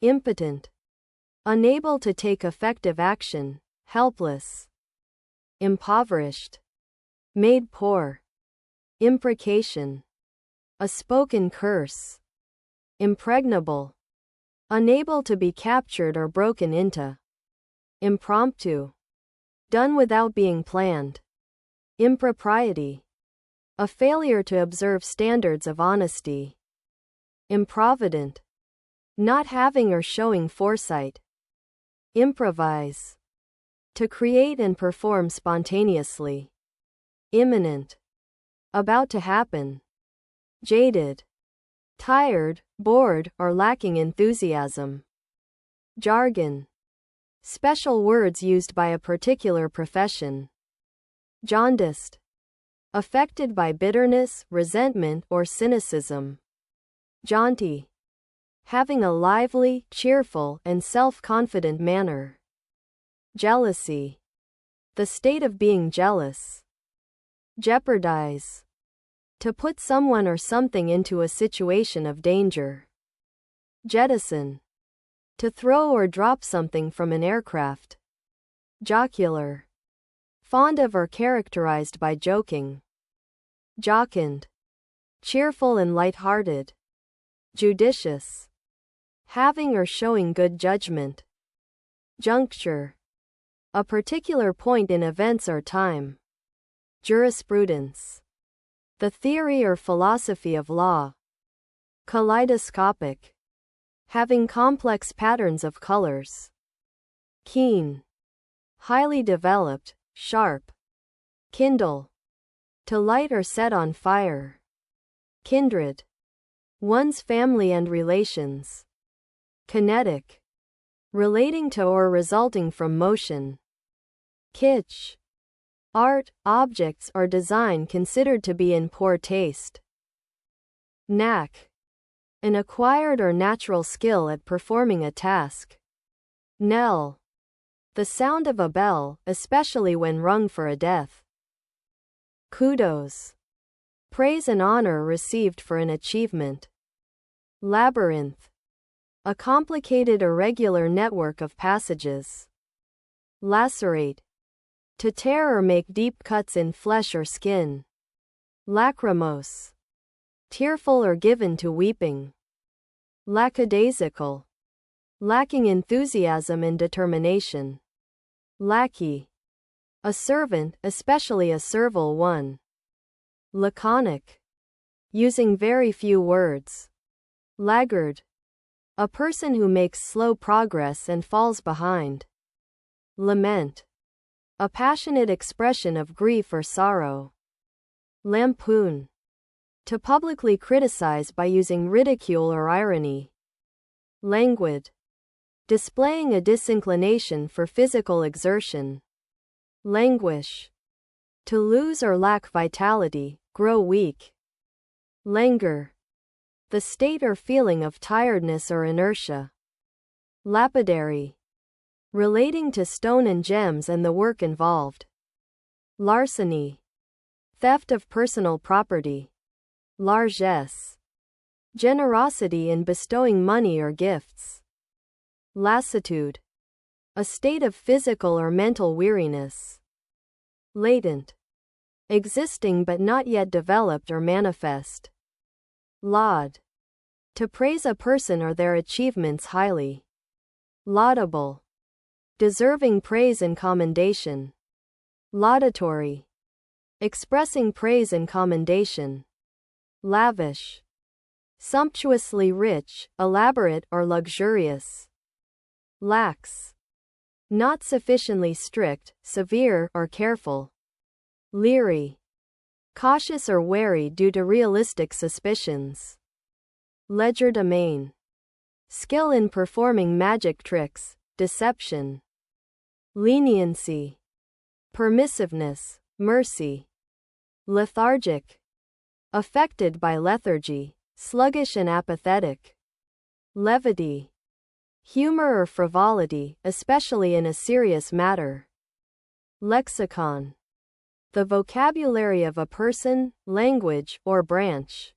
impotent, unable to take effective action, helpless, impoverished, made poor, imprecation, a spoken curse, impregnable, unable to be captured or broken into, impromptu, done without being planned, impropriety, a failure to observe standards of honesty, improvident, not having or showing foresight, improvise, to create and perform spontaneously, imminent, about to happen, jaded, tired, bored, or lacking enthusiasm, jargon, special words used by a particular profession, jaundiced, affected by bitterness, resentment, or cynicism, jaunty, having a lively, cheerful, and self-confident manner, jealousy, the state of being jealous, jeopardize, to put someone or something into a situation of danger, jettison, to throw or drop something from an aircraft, jocular, fond of or characterized by joking, jocund, cheerful and light-hearted, judicious, having or showing good judgment, juncture, a particular point in events or time, jurisprudence, the theory or philosophy of law, kaleidoscopic, having complex patterns of colors, keen, highly developed, sharp, kindle, to light or set on fire, kindred, one's family and relations, kinetic, relating to or resulting from motion, kitsch, art, objects or design considered to be in poor taste, knack, an acquired or natural skill at performing a task, knell, the sound of a bell, especially when rung for a death, kudos, praise and honor received for an achievement, labyrinth, a complicated irregular network of passages, lacerate, to tear or make deep cuts in flesh or skin, lachrymose, tearful or given to weeping, lackadaisical, lacking enthusiasm and determination, lackey, a servant, especially a servile one, laconic, using very few words, laggard, a person who makes slow progress and falls behind, lament, a passionate expression of grief or sorrow, lampoon, to publicly criticize by using ridicule or irony, languid, displaying a disinclination for physical exertion, languish, to lose or lack vitality, grow weak, languor, the state or feeling of tiredness or inertia, lapidary, relating to stone and gems and the work involved, larceny, theft of personal property, largesse, generosity in bestowing money or gifts, lassitude, a state of physical or mental weariness, latent, existing but not yet developed or manifest, laud, to praise a person or their achievements highly, laudable, deserving praise and commendation, laudatory, expressing praise and commendation, lavish, sumptuously rich, elaborate or luxurious, lax, not sufficiently strict, severe or careful, leery, cautious or wary due to realistic suspicions, legerdemain, skill in performing magic tricks, deception, leniency, permissiveness, mercy, lethargic, affected by lethargy, sluggish and apathetic, levity, humor or frivolity, especially in a serious matter, lexicon, the vocabulary of a person, language, or branch,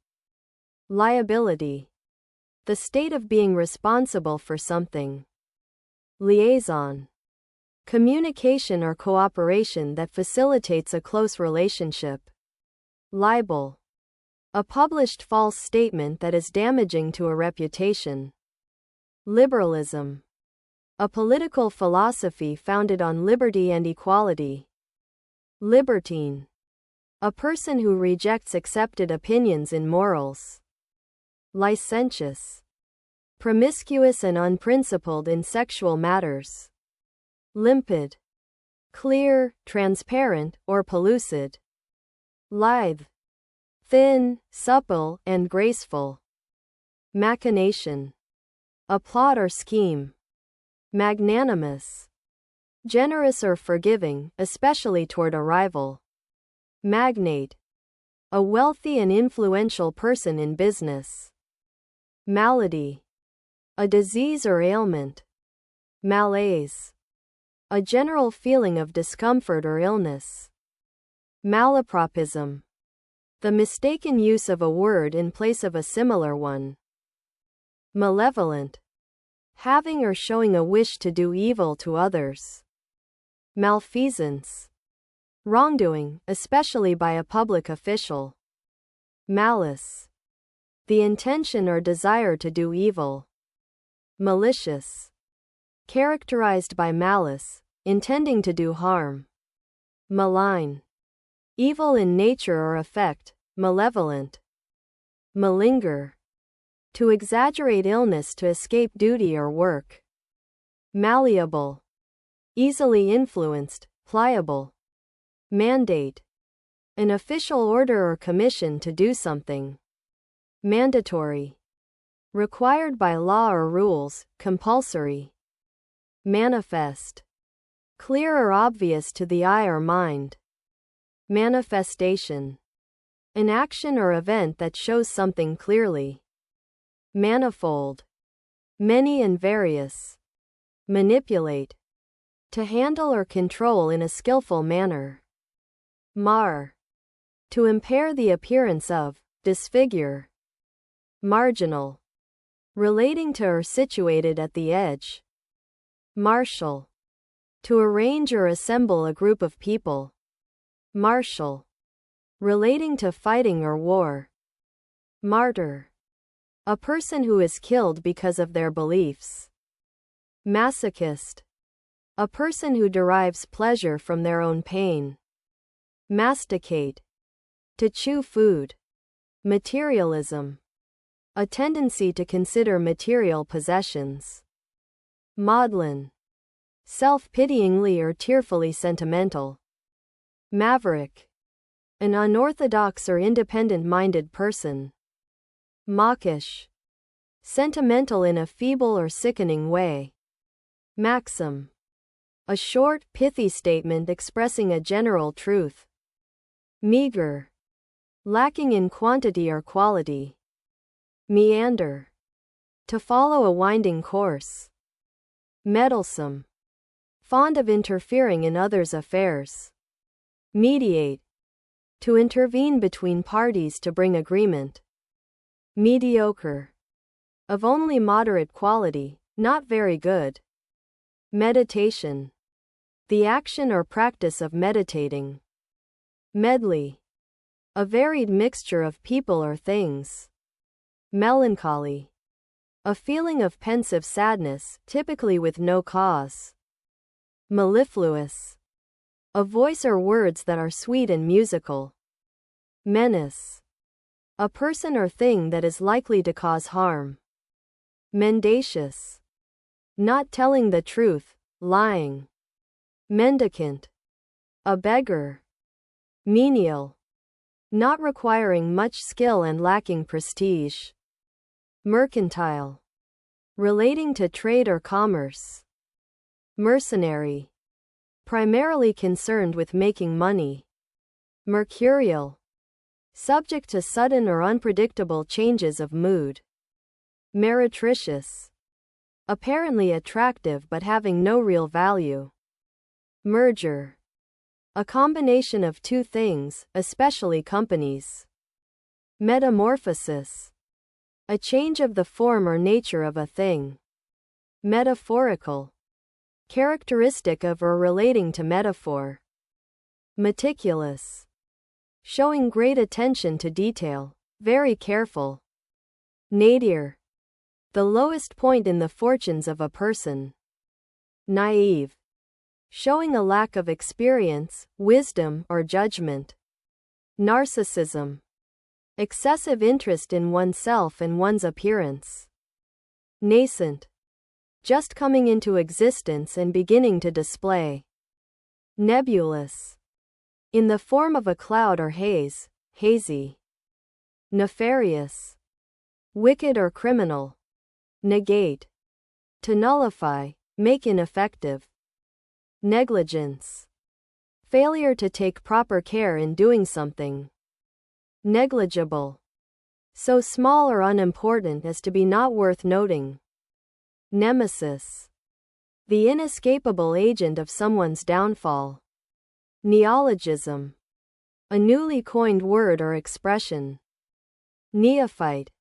liability, the state of being responsible for something. Liaison, communication or cooperation that facilitates a close relationship. Libel, a published false statement that is damaging to a reputation. Liberalism, a political philosophy founded on liberty and equality. Libertine, a person who rejects accepted opinions in morals. Licentious, promiscuous and unprincipled in sexual matters. Limpid, clear, transparent, or pellucid. Lithe, thin, supple, and graceful. Machination, a plot or scheme. Magnanimous, generous or forgiving, especially toward a rival. Magnate, a wealthy and influential person in business. Malady, a disease or ailment. Malaise, a general feeling of discomfort or illness. Malapropism, the mistaken use of a word in place of a similar one. Malevolent, having or showing a wish to do evil to others. Malfeasance, wrongdoing, especially by a public official. Malice, the intention or desire to do evil. Malicious, characterized by malice, intending to do harm. Malign, evil in nature or effect, malevolent. Malinger, to exaggerate illness to escape duty or work. Malleable, easily influenced, pliable. Mandate, an official order or commission to do something. Mandatory, required by law or rules, compulsory. Manifest, clear or obvious to the eye or mind. Manifestation, an action or event that shows something clearly. Manifold, many and various. Manipulate, to handle or control in a skillful manner. Mar, to impair the appearance of, disfigure. Marginal, relating to or situated at the edge. Marshal, to arrange or assemble a group of people. Martial, relating to fighting or war. Martyr, a person who is killed because of their beliefs. Masochist, a person who derives pleasure from their own pain. Masticate, to chew food. Materialism, a tendency to consider material possessions. Maudlin, self-pityingly or tearfully sentimental. Maverick, an unorthodox or independent-minded person. Mawkish, sentimental in a feeble or sickening way. Maxim, a short, pithy statement expressing a general truth. Meager, lacking in quantity or quality. Meander, to follow a winding course. Meddlesome, fond of interfering in others' affairs. Mediate, to intervene between parties to bring agreement. Mediocre, of only moderate quality, not very good. Meditation, the action or practice of meditating. Medley, a varied mixture of people or things. Melancholy, a feeling of pensive sadness, typically with no cause. Mellifluous, a voice or words that are sweet and musical. Menace, a person or thing that is likely to cause harm. Mendacious, not telling the truth, lying. Mendicant, a beggar. Menial, not requiring much skill and lacking prestige. Mercantile, relating to trade or commerce. Mercenary, primarily concerned with making money. Mercurial, subject to sudden or unpredictable changes of mood. Meretricious, apparently attractive but having no real value. Merger, a combination of two things, especially companies. Metamorphosis, A change of the form or nature of a thing. Metaphorical. Characteristic of or relating to metaphor. Meticulous. Showing great attention to detail. Very careful. Nadir. The lowest point in the fortunes of a person. Naive. Showing a lack of experience, wisdom, or judgment. Narcissism. Excessive interest in oneself and one's appearance. Nascent. Just coming into existence and beginning to display. Nebulous. In the form of a cloud or haze, hazy. Nefarious. Wicked or criminal. Negate. To nullify, make ineffective. Negligence. Failure to take proper care in doing something. Negligible. So small or unimportant as to be not worth noting. Nemesis. The inescapable agent of someone's downfall. Neologism. A newly coined word or expression. Neophyte.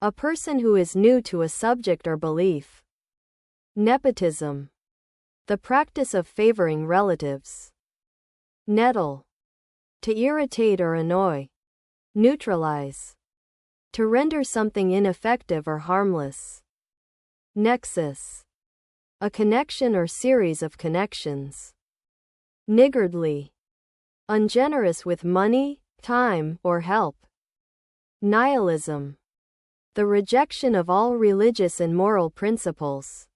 A person who is new to a subject or belief. Nepotism. The practice of favoring relatives. Nettle. To irritate or annoy. Neutralize. To render something ineffective or harmless. Nexus. A connection or series of connections. Niggardly. Ungenerous with money, time, or help. Nihilism. The rejection of all religious and moral principles.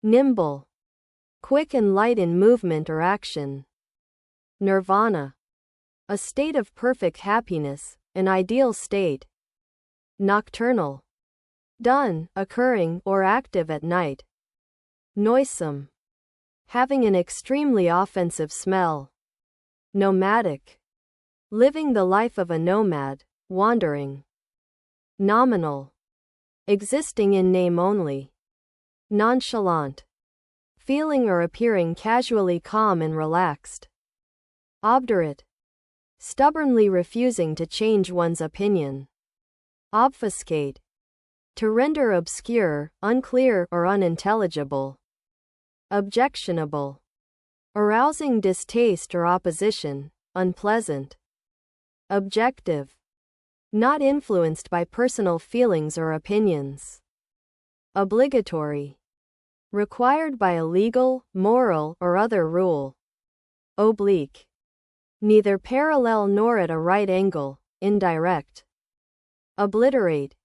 Nimble. Quick and light in movement or action. Nirvana. A state of perfect happiness, an ideal state. Nocturnal. Done, occurring, or active at night. Noisome. Having an extremely offensive smell. Nomadic. Living the life of a nomad, wandering. Nominal. Existing in name only. Nonchalant. Feeling or appearing casually calm and relaxed. Obdurate. Stubbornly refusing to change one's opinion. Obfuscate. To render obscure, unclear, or unintelligible. Objectionable. Arousing distaste or opposition, unpleasant. Objective. Not influenced by personal feelings or opinions. Obligatory. Required by a legal, moral, or other rule. Oblique. Neither parallel nor at a right angle, indirect. Obliterate.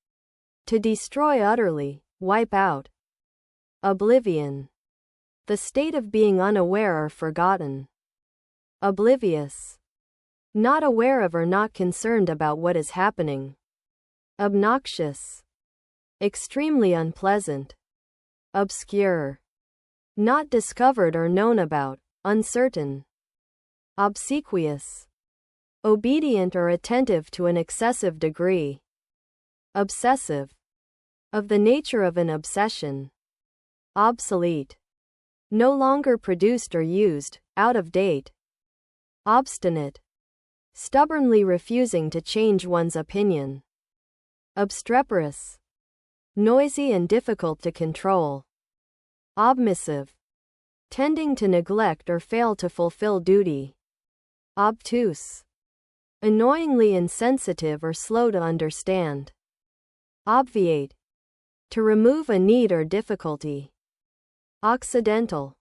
To destroy utterly, wipe out. Oblivion. The state of being unaware or forgotten. Oblivious. Not aware of or not concerned about what is happening. Obnoxious. Extremely unpleasant. Obscure. Not discovered or known about, uncertain. Obsequious. Obedient or attentive to an excessive degree. Obsessive. Of the nature of an obsession. Obsolete. No longer produced or used, out of date. Obstinate. Stubbornly refusing to change one's opinion. Obstreperous. Noisy and difficult to control. Obmissive. Tending to neglect or fail to fulfill duty. Obtuse. Annoyingly insensitive or slow to understand. Obviate. To remove a need or difficulty. Occidental.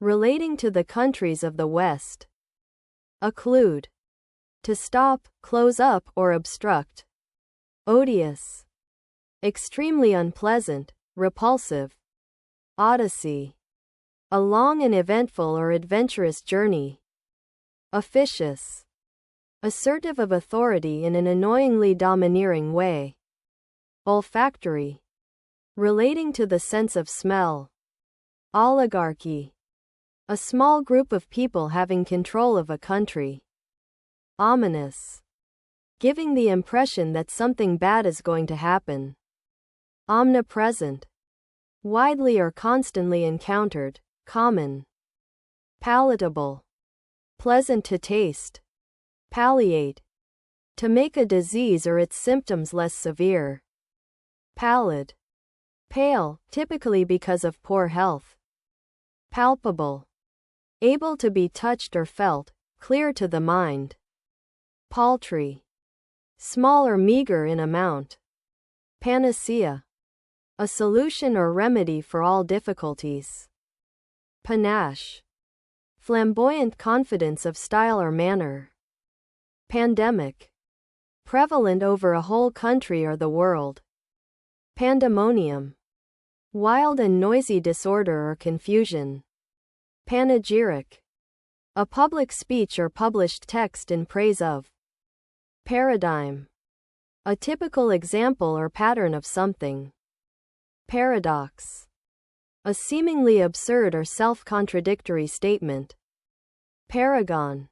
Relating to the countries of the West. Occlude. To stop, close up, or obstruct. Odious. Extremely unpleasant, repulsive. Odyssey. A long and eventful or adventurous journey. Officious. Assertive of authority in an annoyingly domineering way. Olfactory. Relating to the sense of smell. Oligarchy. A small group of people having control of a country. Ominous. Giving the impression that something bad is going to happen. Omnipresent. Widely or constantly encountered, common. Palatable. Pleasant to taste. Palliate. To make a disease or its symptoms less severe. Pallid. Pale, typically because of poor health. Palpable. Able to be touched or felt, clear to the mind. Paltry. Small or meager in amount. Panacea. A solution or remedy for all difficulties. Panache. Flamboyant confidence of style or manner. Pandemic. Prevalent over a whole country or the world. Pandemonium. Wild and noisy disorder or confusion. Panegyric. A public speech or published text in praise of. Paradigm. A typical example or pattern of something. Paradox. A seemingly absurd or self-contradictory statement. Paragon.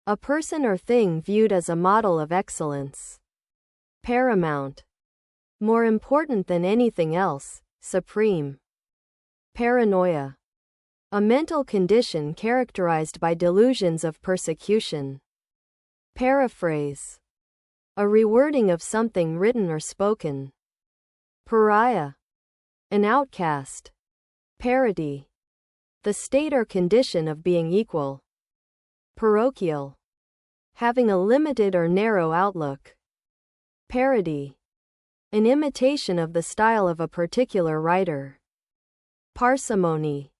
A person or thing viewed as a model of excellence. Paramount. More important than anything else, supreme. Paranoia. A mental condition characterized by delusions of persecution. Paraphrase. A rewording of something written or spoken. Pariah. An outcast. Parity. The state or condition of being equal. Parochial. Having a limited or narrow outlook. Parody. An imitation of the style of a particular writer. Parsimony.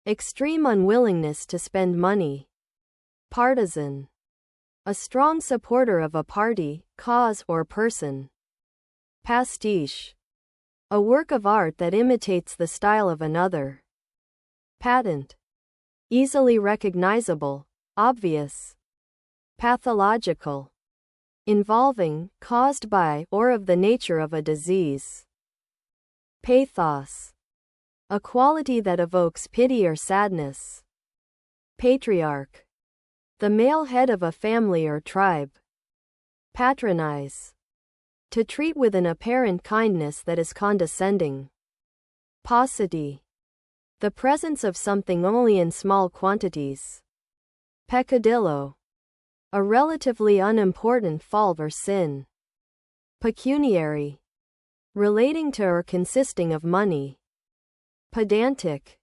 Extreme unwillingness to spend money. Partisan. A strong supporter of a party, cause, or person. Pastiche. A work of art that imitates the style of another. Patent. Easily recognizable, obvious. Pathological. Involving, caused by, or of the nature of a disease. Pathos. A quality that evokes pity or sadness. Patriarch. The male head of a family or tribe. Patronize. To treat with an apparent kindness that is condescending. Paucity. The presence of something only in small quantities. Peccadillo. A relatively unimportant fault or sin. Pecuniary. Relating to or consisting of money. Pedantic.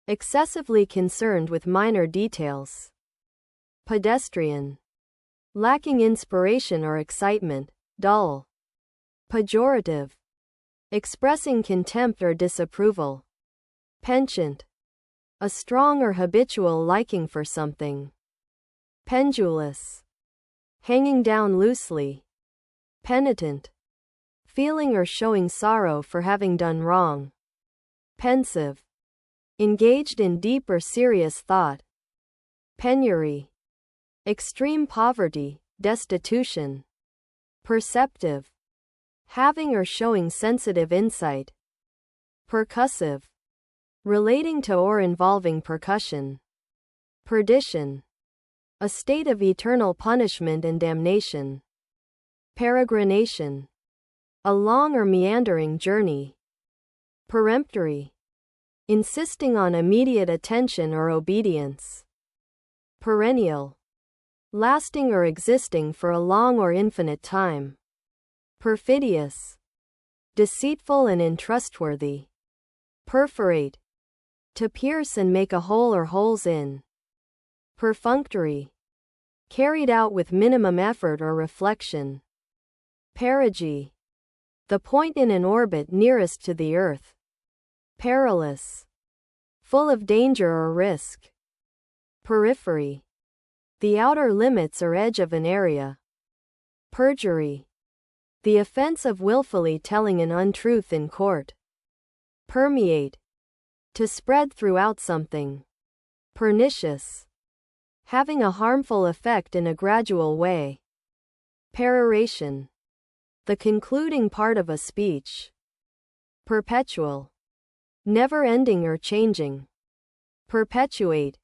Excessively concerned with minor details. Pedestrian. Lacking inspiration or excitement, dull. Pejorative. Expressing contempt or disapproval. Penchant. A strong or habitual liking for something. Pendulous. Hanging down loosely. Penitent. Feeling or showing sorrow for having done wrong. Pensive. Engaged in deep or serious thought. Penury. Extreme poverty, destitution. Perceptive. Having or showing sensitive insight. Percussive. Relating to or involving percussion. Perdition. A state of eternal punishment and damnation. Peregrination. A long or meandering journey. Peremptory. Insisting on immediate attention or obedience. Perennial. Lasting or existing for a long or infinite time. Perfidious. Deceitful and untrustworthy. Perforate. To pierce and make a hole or holes in. Perfunctory. Carried out with minimum effort or reflection. Perigee. The point in an orbit nearest to the Earth. Perilous. Full of danger or risk. Periphery. The outer limits or edge of an area. Perjury. The offense of willfully telling an untruth in court. Permeate. To spread throughout something. Pernicious. Having a harmful effect in a gradual way. Peroration. The concluding part of a speech. Perpetual. Never-ending or changing. Perpetuate.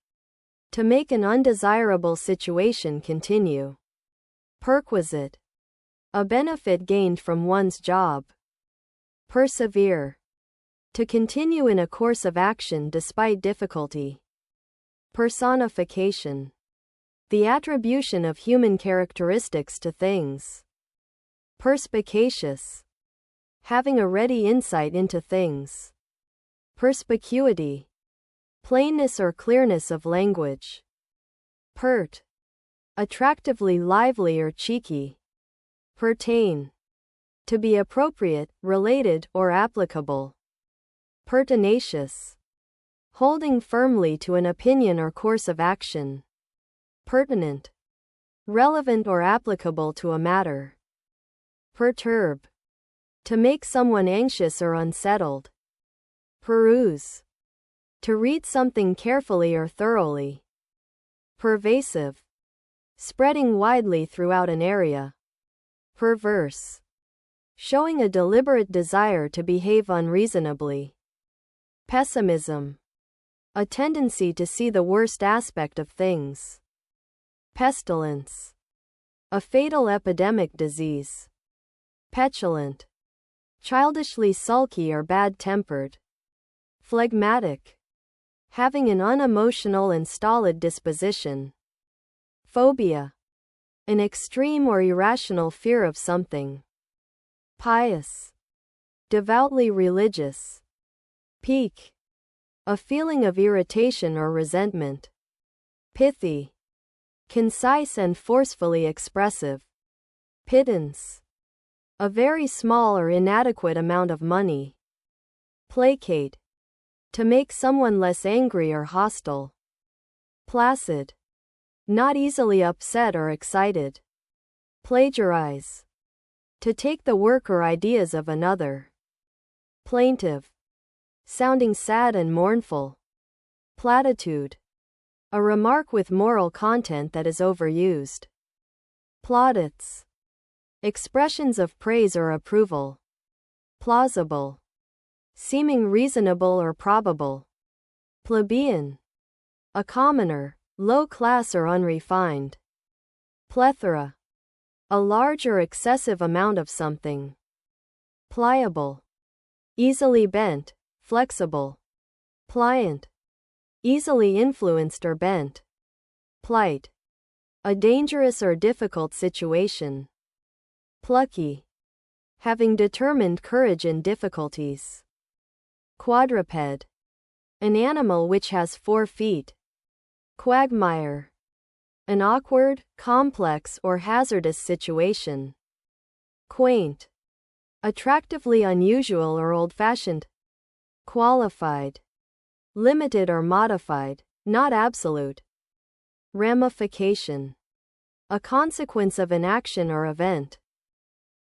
To make an undesirable situation continue. Perquisite. A benefit gained from one's job. Persevere. To continue in a course of action despite difficulty. Personification. The attribution of human characteristics to things. Perspicacious. having a ready insight into things. Perspicuity, plainness or clearness of language. Pert, attractively lively or cheeky. Pertain, to be appropriate, related, or applicable. Pertinacious, holding firmly to an opinion or course of action. Pertinent, relevant or applicable to a matter. Perturb, to make someone anxious or unsettled. Peruse, to read something carefully or thoroughly. Pervasive, spreading widely throughout an area. Perverse, showing a deliberate desire to behave unreasonably. Pessimism, a tendency to see the worst aspect of things. Pestilence, a fatal epidemic disease. Petulant, childishly sulky or bad-tempered. Phlegmatic, having an unemotional and stolid disposition. Phobia, an extreme or irrational fear of something. Pious, devoutly religious. Pique, a feeling of irritation or resentment. Pithy, concise and forcefully expressive. Pittance, a very small or inadequate amount of money. Placate, to make someone less angry or hostile. Placid, not easily upset or excited. Plagiarize, to take the work or ideas of another. Plaintive, sounding sad and mournful. Platitude, a remark with moral content that is overused. Plaudits, expressions of praise or approval. Plausible, seeming reasonable or probable. Plebeian, a commoner, low class or unrefined. Plethora, a large or excessive amount of something. Pliable, easily bent, flexible. Pliant, easily influenced or bent. Plight, a dangerous or difficult situation. Plucky, having determined courage in difficulties. Quadruped, an animal which has 4 feet. Quagmire, an awkward, complex, or hazardous situation. Quaint, attractively unusual or old-fashioned. Qualified, limited or modified, not absolute. Ramification, a consequence of an action or event.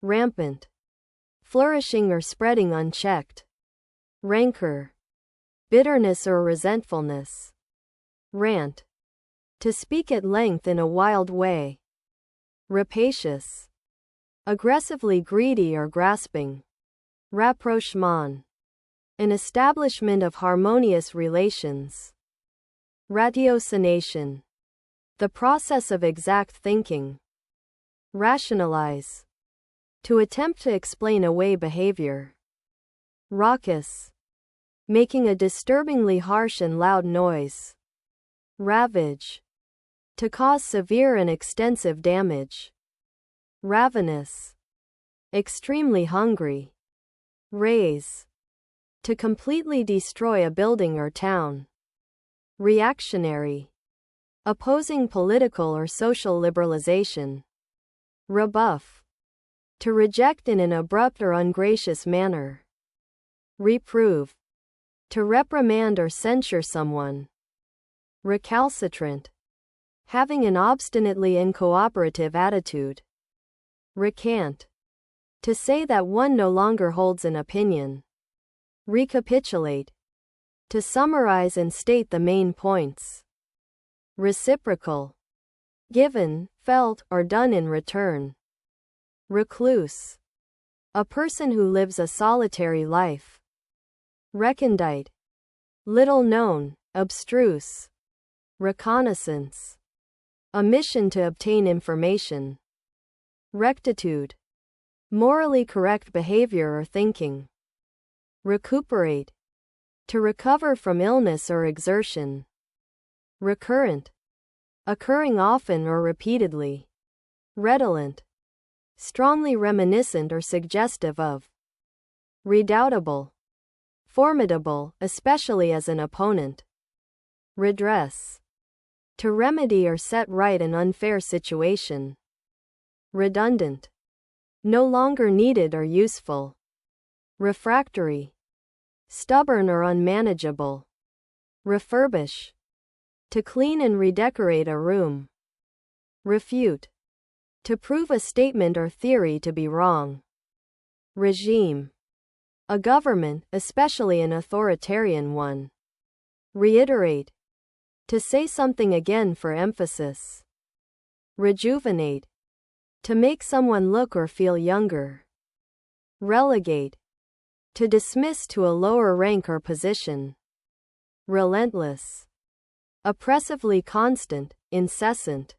Rampant, flourishing or spreading unchecked. Rancor, bitterness or resentfulness. Rant, to speak at length in a wild way. Rapacious, aggressively greedy or grasping. Rapprochement, an establishment of harmonious relations. Ratiocination, the process of exact thinking. Rationalize, to attempt to explain away behavior. Raucous, making a disturbingly harsh and loud noise. Ravage, to cause severe and extensive damage. Ravenous, extremely hungry. Raze, to completely destroy a building or town. Reactionary, opposing political or social liberalization. Rebuff, to reject in an abrupt or ungracious manner. Reprove, to reprimand or censure someone. Recalcitrant, having an obstinately uncooperative attitude. Recant, to say that one no longer holds an opinion. Recapitulate, to summarize and state the main points. Reciprocal, given, felt, or done in return. Recluse, a person who lives a solitary life. Recondite, little known, abstruse. Reconnaissance, a mission to obtain information. Rectitude, morally correct behavior or thinking. Recuperate, to recover from illness or exertion. Recurrent, occurring often or repeatedly. Redolent, strongly reminiscent or suggestive of. redoubtable, formidable, especially as an opponent. Redress, to remedy or set right an unfair situation. Redundant, no longer needed or useful. Refractory, stubborn or unmanageable. Refurbish, to clean and redecorate a room. Refute, to prove a statement or theory to be wrong. Regime, a government, especially an authoritarian one. Reiterate, to say something again for emphasis. Rejuvenate, to make someone look or feel younger. Relegate, to dismiss to a lower rank or position. Relentless, oppressively constant, incessant.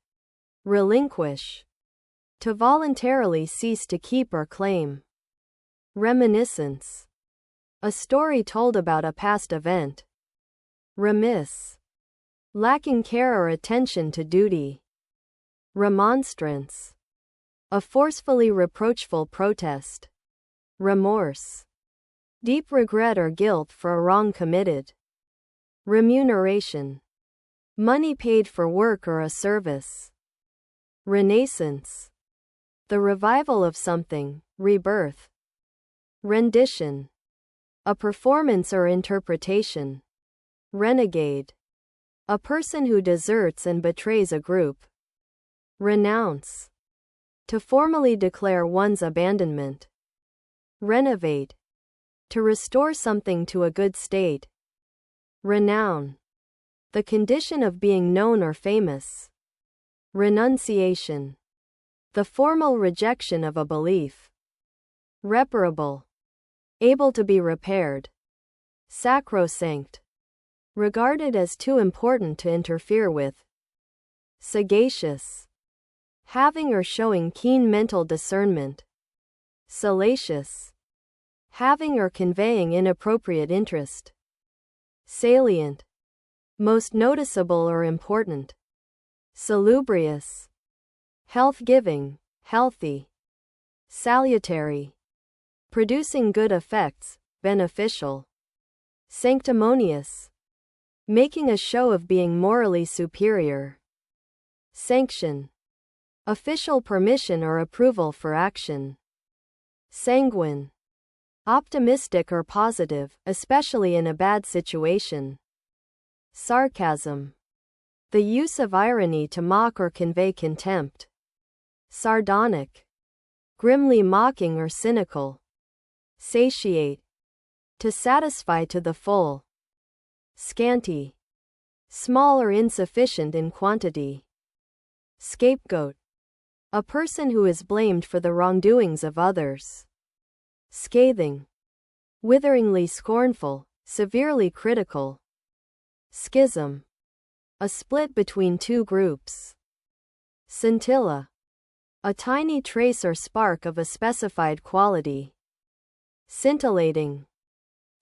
Relinquish, to voluntarily cease to keep or claim. Reminiscence, a story told about a past event. Remiss, lacking care or attention to duty. Remonstrance, a forcefully reproachful protest. Remorse, deep regret or guilt for a wrong committed. Remuneration, money paid for work or a service. Renaissance, the revival of something, rebirth. Rendition, a performance or interpretation. Renegade, a person who deserts and betrays a group. Renounce, to formally declare one's abandonment. Renovate, to restore something to a good state. Renown, the condition of being known or famous. Renunciation, the formal rejection of a belief. Reparable, able to be repaired. Sacrosanct, regarded as too important to interfere with. Sagacious, having or showing keen mental discernment. Salacious, having or conveying inappropriate interest. Salient, most noticeable or important. Salubrious, health-giving, healthy. Salutary, producing good effects, beneficial. Sanctimonious, making a show of being morally superior. Sanction, official permission or approval for action. Sanguine, optimistic or positive, especially in a bad situation. Sarcasm, the use of irony to mock or convey contempt. Sardonic, grimly mocking or cynical. Satiate, to satisfy to the full. Scanty, small or insufficient in quantity. Scapegoat, a person who is blamed for the wrongdoings of others. Scathing, witheringly scornful, severely critical. Schism, a split between two groups. Scintilla, a tiny trace or spark of a specified quality. Scintillating,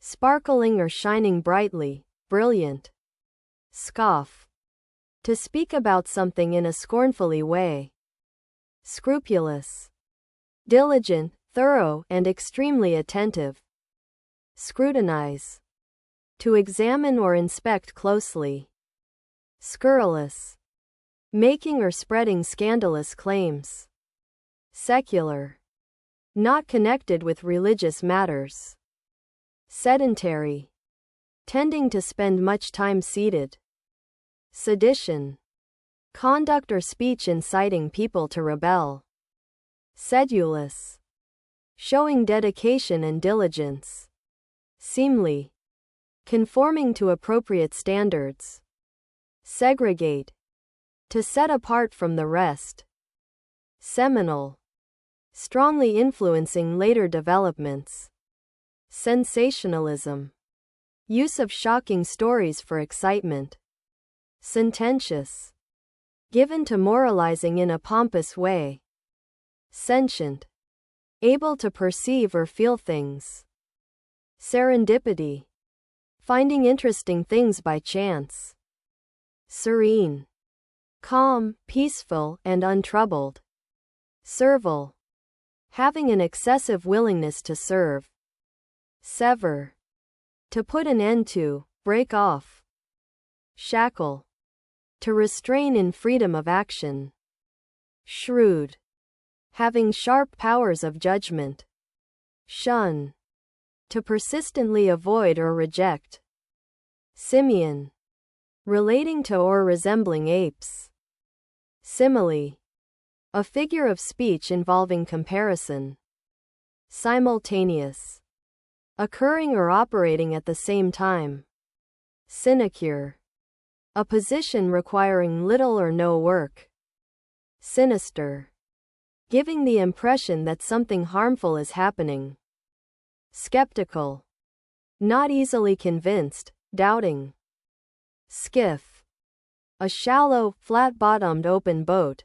sparkling or shining brightly, brilliant. Scoff, to speak about something in a scornfully way. Scrupulous, diligent, thorough, and extremely attentive. Scrutinize, to examine or inspect closely. Scurrilous, making or spreading scandalous claims. Secular, not connected with religious matters. Sedentary, tending to spend much time seated. Sedition, conduct or speech inciting people to rebel. Sedulous, showing dedication and diligence. Seemly, conforming to appropriate standards. Segregate, to set apart from the rest. Seminal, strongly influencing later developments. Sensationalism, use of shocking stories for excitement. Sententious, given to moralizing in a pompous way. Sentient, able to perceive or feel things. Serendipity, finding interesting things by chance. Serene, calm, peaceful, and untroubled. Servile, having an excessive willingness to serve. Sever. To put an end to, break off. Shackle. To restrain in freedom of action. Shrewd. Having sharp powers of judgment. Shun. To persistently avoid or reject. Simian. Relating to or resembling apes. Simile. A figure of speech involving comparison. Simultaneous. Occurring or operating at the same time. Sinecure. A position requiring little or no work. Sinister. Giving the impression that something harmful is happening. Skeptical. Not easily convinced, doubting. Skiff. A shallow, flat-bottomed open boat.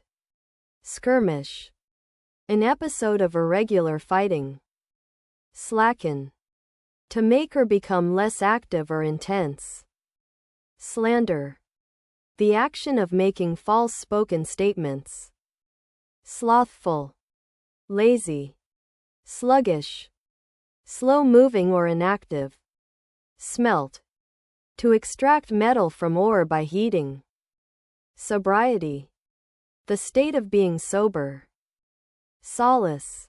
Skirmish. An episode of irregular fighting. Slacken. To make or become less active or intense. Slander. The action of making false spoken statements. Slothful. Lazy. Sluggish. Slow-moving or inactive. Smelt. To extract metal from ore by heating. Sobriety. The state of being sober. Solace.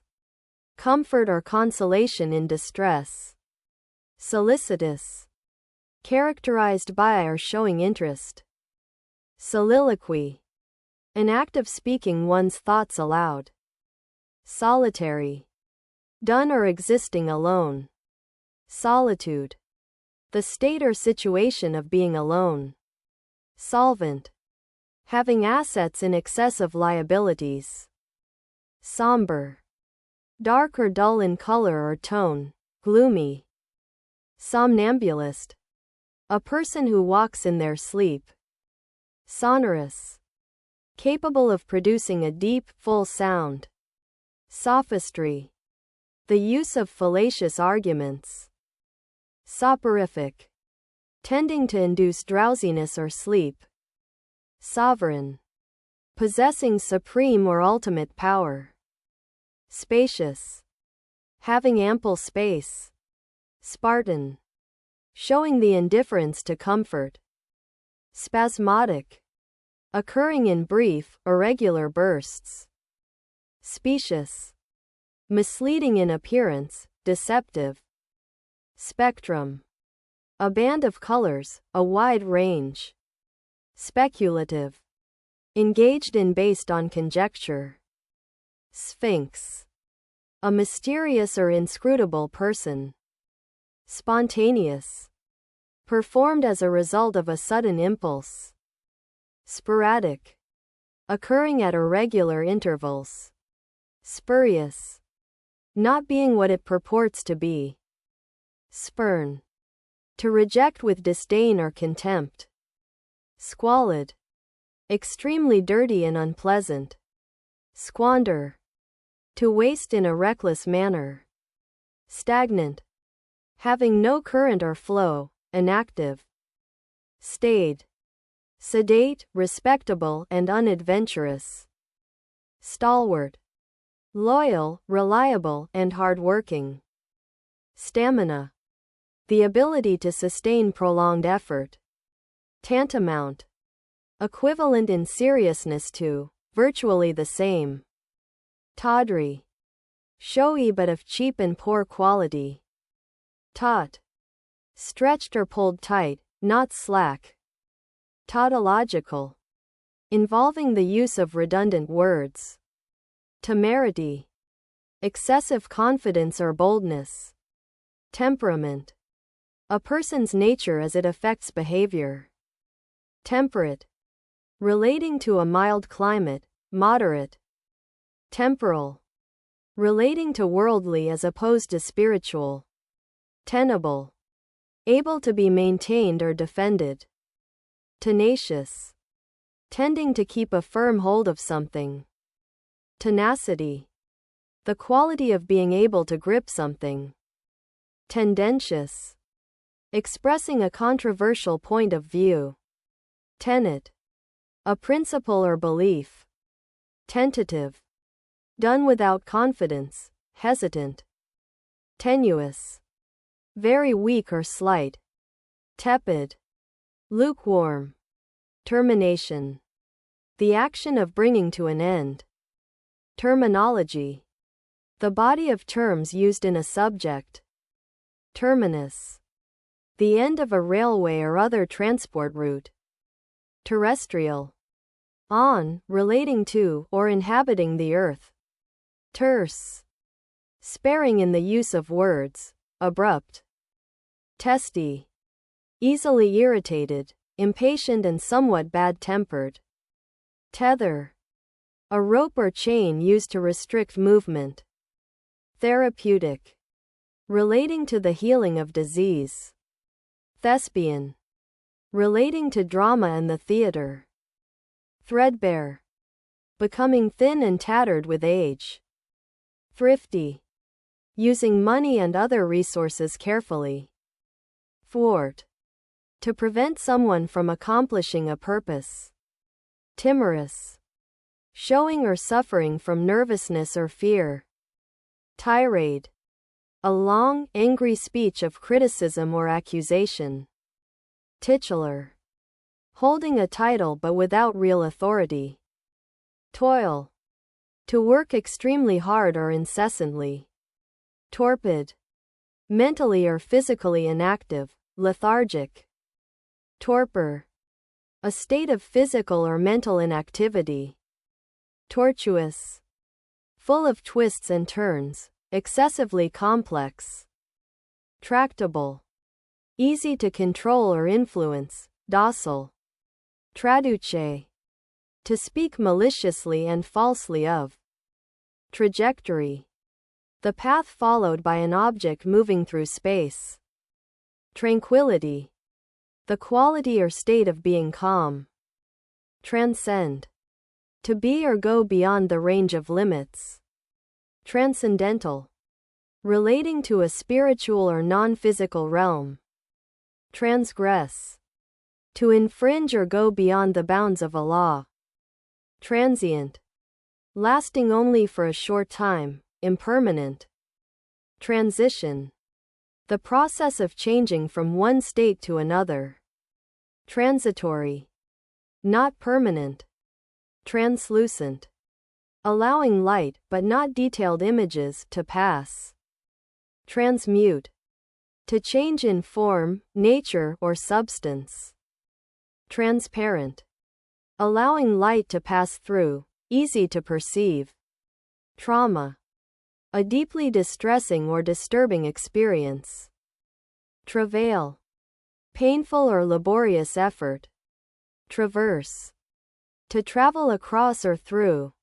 Comfort or consolation in distress. Solicitous. Characterized by or showing interest. Soliloquy. An act of speaking one's thoughts aloud. Solitary. Done or existing alone. Solitude. The state or situation of being alone. Solvent. Having assets in excess of liabilities. Somber. Dark or dull in color or tone, gloomy. Somnambulist. A person who walks in their sleep. Sonorous. Capable of producing a deep, full sound. Sophistry. The use of fallacious arguments. Soporific. Tending to induce drowsiness or sleep. Sovereign. Possessing supreme or ultimate power. Spacious. Having ample space. Spartan. Showing the indifference to comfort. Spasmodic. Occurring in brief, irregular bursts. Specious. Misleading in appearance, deceptive. Spectrum. A band of colors, a wide range. Speculative. Engaged in based on conjecture. Sphinx. A mysterious or inscrutable person. Spontaneous. Performed as a result of a sudden impulse. Sporadic. Occurring at irregular intervals. Spurious. Not being what it purports to be. Spurn. To reject with disdain or contempt. Squalid. Extremely dirty and unpleasant. Squander. To waste in a reckless manner. Stagnant. Having no current or flow, inactive. Staid. Sedate, respectable, and unadventurous. Stalwart. Loyal, reliable, and hardworking. Stamina. The ability to sustain prolonged effort. Tantamount. Equivalent in seriousness to, virtually the same. Tawdry. Showy but of cheap and poor quality. Taut. Stretched or pulled tight, not slack. Tautological. Involving the use of redundant words. Temerity. Excessive confidence or boldness. Temperament. A person's nature as it affects behavior. Temperate. Relating to a mild climate, moderate. Temporal. Relating to worldly as opposed to spiritual. Tenable. Able to be maintained or defended. Tenacious. Tending to keep a firm hold of something. Tenacity. The quality of being able to grip something. Tendentious. Expressing a controversial point of view. Tenet. A principle or belief. Tentative. Done without confidence, hesitant. Tenuous. very weak or slight, tepid, lukewarm, termination, the action of bringing to an end. Terminology, the body of terms used in a subject. Terminus, the end of a railway or other transport route. Terrestrial, on, relating to, or inhabiting the earth. Terse, sparing in the use of words, abrupt. Testy, easily irritated, impatient and somewhat bad-tempered. Tether, a rope or chain used to restrict movement. Therapeutic, relating to the healing of disease. Thespian, relating to drama and the theater. Threadbare, becoming thin and tattered with age. Thrifty, using money and other resources carefully. Thwart, to prevent someone from accomplishing a purpose. Timorous, showing or suffering from nervousness or fear. Tirade, a long, angry speech of criticism or accusation. Titular, holding a title but without real authority. Toil, to work extremely hard or incessantly. Torpid, mentally or physically inactive, lethargic. Torpor, a state of physical or mental inactivity. Tortuous, full of twists and turns, excessively complex. Tractable, easy to control or influence, docile. Traduce, to speak maliciously and falsely of. Trajectory, the path followed by an object moving through space. Tranquility, the quality or state of being calm. Transcend, to be or go beyond the range of limits. Transcendental, relating to a spiritual or non-physical realm. Transgress, to infringe or go beyond the bounds of a law. Transient, lasting only for a short time, impermanent. Transition, the process of changing from one state to another. Transitory, not permanent. Translucent, allowing light but not detailed images to pass. Transmute, to change in form, nature or substance. Transparent, allowing light to pass through, easy to perceive. Trauma, a deeply distressing or disturbing experience. Travail, painful or laborious effort. Traverse, to travel across or through.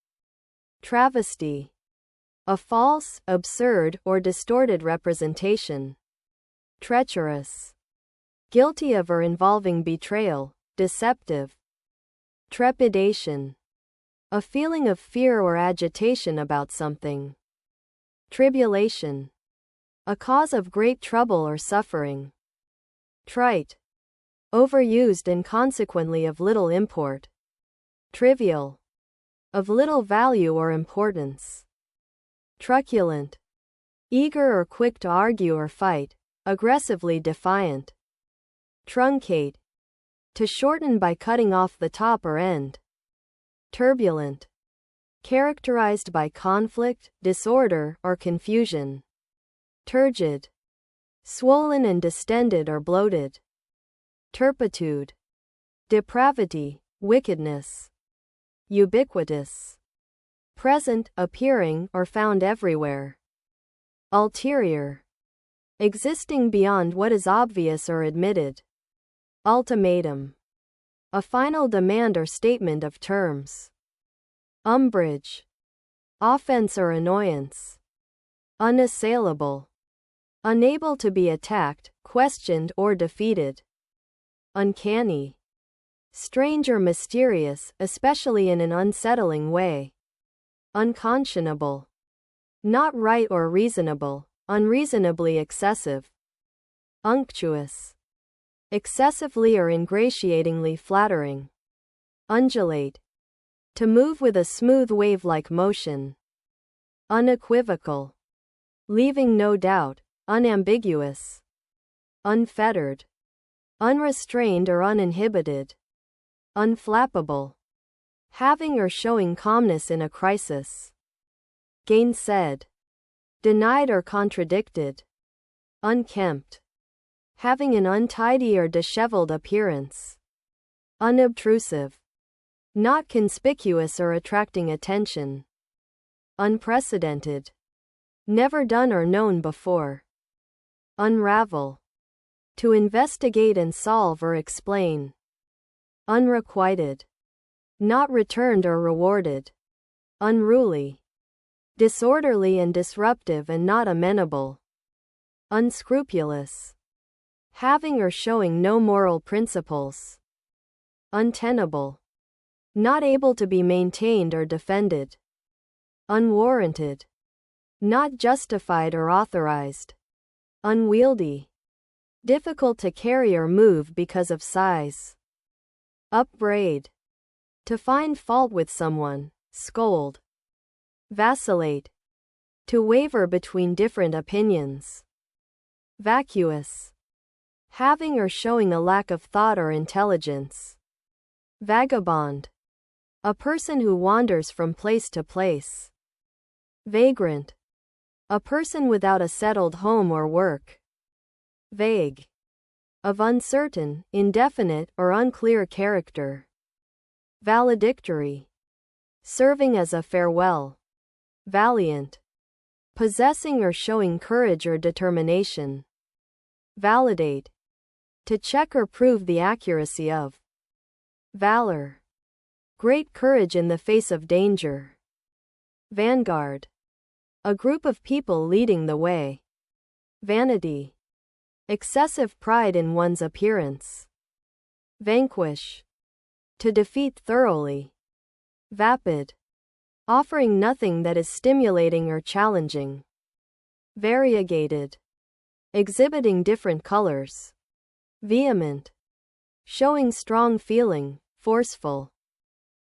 Travesty, a false, absurd, or distorted representation. Treacherous, guilty of or involving betrayal, deceptive. Trepidation, a feeling of fear or agitation about something. Tribulation, a cause of great trouble or suffering. Trite, overused and consequently of little import. Trivial, of little value or importance. Truculent, eager or quick to argue or fight, aggressively defiant. Truncate, to shorten by cutting off the top or end. Turbulent, characterized by conflict, disorder, or confusion. Turgid, swollen and distended or bloated. Turpitude, depravity, wickedness. Ubiquitous, present, appearing, or found everywhere. Ulterior, existing beyond what is obvious or admitted. Ultimatum, a final demand or statement of terms. Umbrage, offense or annoyance. Unassailable, unable to be attacked, questioned, or defeated. Uncanny, strange or mysterious, especially in an unsettling way. Unconscionable, not right or reasonable, unreasonably excessive. Unctuous, excessively or ingratiatingly flattering. Undulate, to move with a smooth wave-like motion. Unequivocal, leaving no doubt, unambiguous. unfettered, unrestrained or uninhibited, unflappable, having or showing calmness in a crisis, gainsaid, denied or contradicted, unkempt, having an untidy or disheveled appearance, unobtrusive, not conspicuous or attracting attention, unprecedented, never done or known before, unravel, to investigate and solve or explain, unrequited, not returned or rewarded, unruly, disorderly and disruptive and not amenable, unscrupulous, having or showing no moral principles, untenable, not able to be maintained or defended, unwarranted, not justified or authorized, unwieldy, difficult to carry or move because of size, upbraid, to find fault with someone, scold, vacillate, to waver between different opinions, vacuous, having or showing a lack of thought or intelligence, vagabond, a person who wanders from place to place, vagrant, a person without a settled home or work, vague, of uncertain, indefinite, or unclear character, valedictory, serving as a farewell, valiant, possessing or showing courage or determination, validate, to check or prove the accuracy of, valor, great courage in the face of danger, vanguard, a group of people leading the way, vanity, excessive pride in one's appearance, vanquish, to defeat thoroughly, vapid, offering nothing that is stimulating or challenging, variegated, exhibiting different colors, vehement, showing strong feeling, forceful,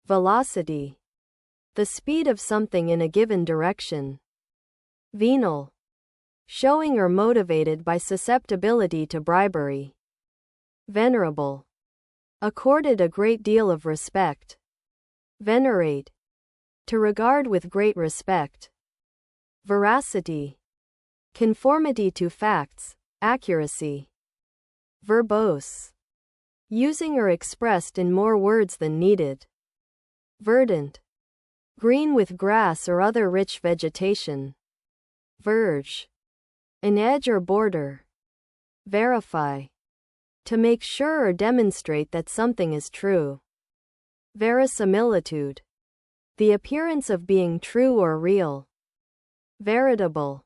velocity, the speed of something in a given direction, venal, showing or motivated by susceptibility to bribery, venerable, accorded a great deal of respect, venerate, to regard with great respect, veracity, conformity to facts, accuracy, verbose, using or expressed in more words than needed, verdant, green with grass or other rich vegetation, verge, an edge or border, verify, to make sure or demonstrate that something is true, verisimilitude, the appearance of being true or real, veritable,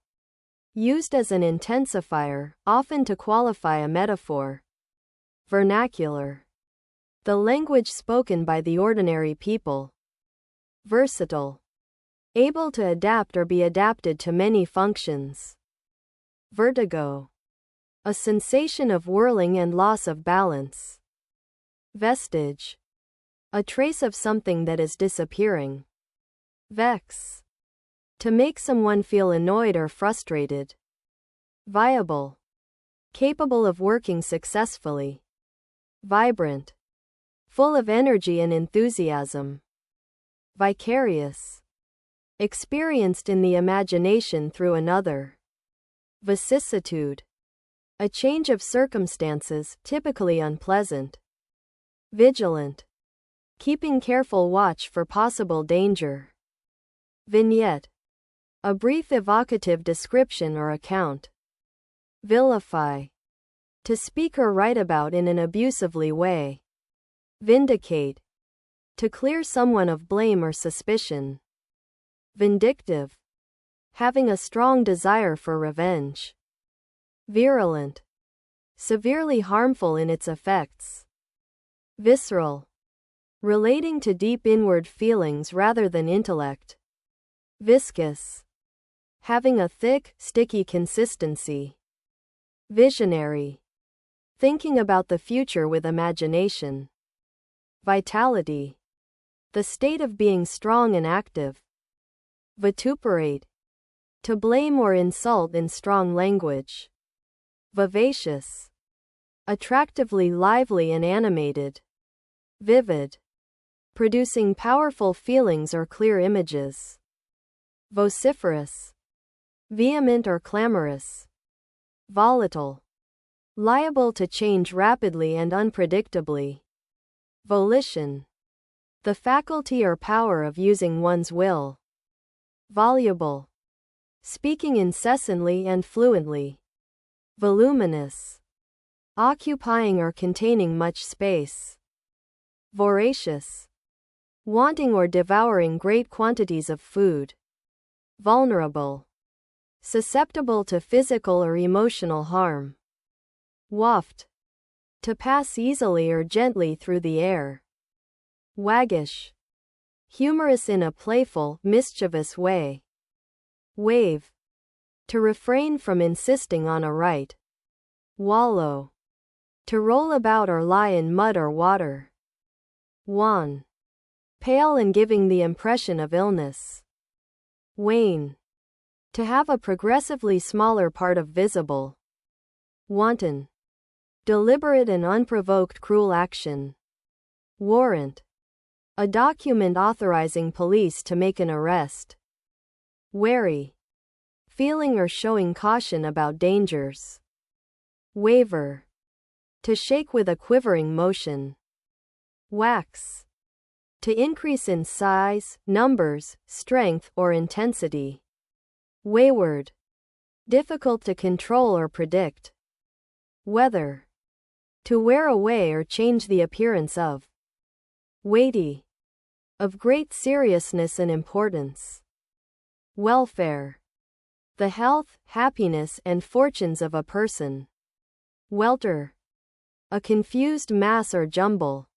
used as an intensifier, often to qualify a metaphor, vernacular, the language spoken by the ordinary people, versatile, able to adapt or be adapted to many functions, vertigo, a sensation of whirling and loss of balance, vestige, a trace of something that is disappearing, vex, to make someone feel annoyed or frustrated, viable, capable of working successfully, vibrant, full of energy and enthusiasm, vicarious, experienced in the imagination through another, vicissitude, a change of circumstances, typically unpleasant, vigilant, keeping careful watch for possible danger, vignette, a brief evocative description or account, vilify, to speak or write about in an abusively way, vindicate, to clear someone of blame or suspicion, vindictive, having a strong desire for revenge, virulent, severely harmful in its effects, visceral, relating to deep inward feelings rather than intellect, viscous, having a thick, sticky consistency, visionary, thinking about the future with imagination, vitality, the state of being strong and active, vituperate, to blame or insult in strong language, vivacious, attractively lively and animated. Vivid, producing powerful feelings or clear images. Vociferous, vehement or clamorous. Volatile, liable to change rapidly and unpredictably. Volition, the faculty or power of using one's will. Voluble, speaking incessantly and fluently. Voluminous, occupying or containing much space. Voracious, wanting or devouring great quantities of food. Vulnerable, susceptible to physical or emotional harm. Waft, to pass easily or gently through the air. Waggish, humorous in a playful, mischievous way. Wave, to refrain from insisting on a right. Wallow, to roll about or lie in mud or water. Wan, pale and giving the impression of illness. Wane, to have a progressively smaller part of visible. Wanton, deliberate and unprovoked cruel action. Warrant, a document authorizing police to make an arrest. Wary, feeling or showing caution about dangers. Waver, to shake with a quivering motion. Wax, to increase in size, numbers, strength, or intensity. Wayward, difficult to control or predict. Weather, to wear away or change the appearance of. Weighty, of great seriousness and importance. Welfare, the health, happiness, and fortunes of a person. Welter, a confused mass or jumble.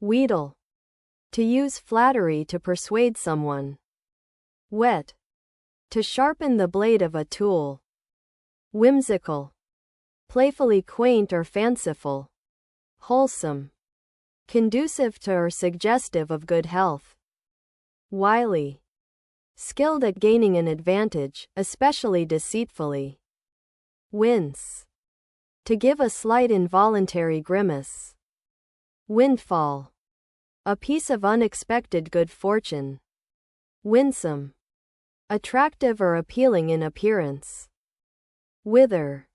Wheedle, to use flattery to persuade someone. Whet, to sharpen the blade of a tool. Whimsical, playfully quaint or fanciful. Wholesome, conducive to or suggestive of good health. Wily, skilled at gaining an advantage, especially deceitfully. Wince, to give a slight involuntary grimace. Windfall, a piece of unexpected good fortune. Winsome, attractive or appealing in appearance. Wither,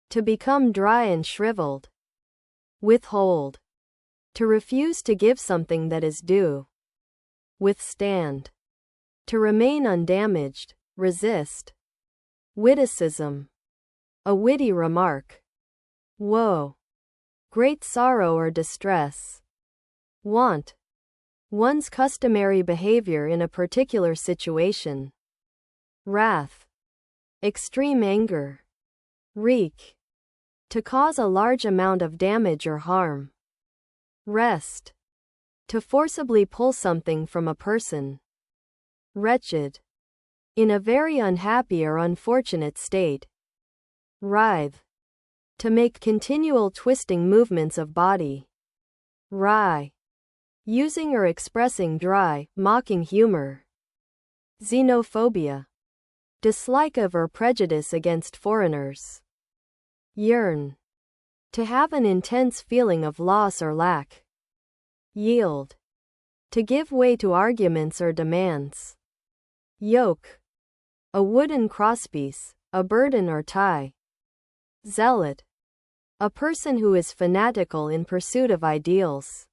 to become dry and shriveled. Withhold, to refuse to give something that is due. Withstand, to remain undamaged, resist. Witticism, a witty remark. Woe, great sorrow or distress. Want, one's customary behavior in a particular situation. Wrath, extreme anger. Wreak, to cause a large amount of damage or harm. Wrest, to forcibly pull something from a person. Wretched, in a very unhappy or unfortunate state. Writhe, to make continual twisting movements of body. Wry, using or expressing dry, mocking humor. Xenophobia, dislike of or prejudice against foreigners. Yearn, to have an intense feeling of loss or lack. Yield, to give way to arguments or demands. Yoke, a wooden crosspiece, a burden or tie. Zealot, a person who is fanatical in pursuit of ideals.